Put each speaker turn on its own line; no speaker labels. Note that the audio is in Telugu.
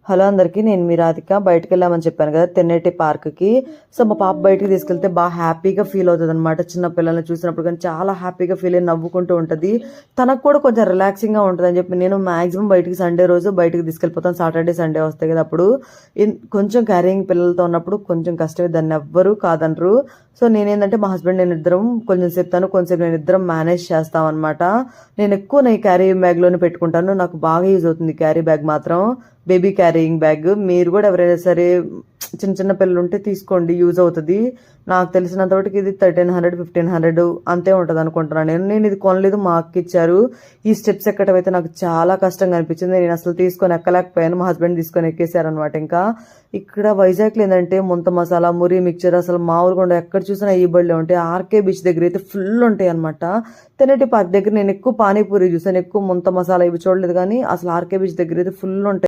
హలో అందరికీ, నేను మీ రాధిక. బయటకు వెళ్ళామని చెప్పాను కదా, తెన్నేటి పార్క్కి. సో మా పాప బయటికి తీసుకెళ్తే బాగా హ్యాపీగా ఫీల్ అవుతుంది అనమాట. చిన్న పిల్లల్ని చూసినప్పుడు కానీ చాలా హ్యాపీగా ఫీల్ అయ్యి నవ్వుకుంటూ ఉంటుంది. తనకు కూడా కొంచెం రిలాక్సింగ్గా ఉంటుంది అని చెప్పి నేను మాక్సిమం బయటికి సండే రోజు బయటికి తీసుకెళ్ళిపోతాను. సాటర్డే సండే వస్తాయి కదా, అప్పుడు కొంచెం క్యారింగ్ పిల్లలతో ఉన్నప్పుడు కొంచెం కష్టమే, దాన్ని ఎవ్వరూ కాదనరు. సో నేనేంటంటే మా హస్బెండ్ నేను ఇద్దరం కొంచెం సేపు తను కొంచెం నేను ఇద్దరం మేనేజ్ చేస్తాం అనమాట. నేను ఎక్కువ నా క్యారీ బ్యాగ్లోనే పెట్టుకుంటాను. నాకు బాగా యూజ్ అవుతుంది క్యారీ బ్యాగ్ మాత్రం, బేబీ క్యారీయింగ్ బ్యాగ్. మీరు కూడా ఎవరైనా సరే చిన్న చిన్న పిల్లలు ఉంటే తీసుకోండి, యూజ్ అవుతుంది. నాకు తెలిసినంత వరకు ఇది 1300 1500 అంతే ఉంటుంది అనుకుంటున్నాను. నేను ఇది కొనలేదు, మా అక్క ఇచ్చారు. ఈ స్టెప్స్ ఎక్కడం అయితే నాకు చాలా కష్టంగా అనిపించింది. నేను అసలు తీసుకొని ఎక్కలేకపోయాను, మా హస్బెండ్ తీసుకొని ఎక్కేసారనమాట. ఇంకా ఇక్కడ వైజాగ్లో ఏంటంటే ముంత మసాలా, మురి మిక్చర్ అసలు మామూలుగా ఉండవు. ఎక్కడ చూసినా ఈ బళ్ళే ఉంటాయి. ఆర్కే బీచ్ దగ్గర అయితే ఫుల్ ఉంటాయి అనమాట. తెన్నేటి పార్క్ దగ్గర నేను ఎక్కువ పానీపూరి చూసాను, ఎక్కువ ముంత మసాలా ఇవి చూడలేదు. కానీ అసలు ఆర్కే బీచ్ దగ్గర అయితే ఫుల్ ఉంటాయి.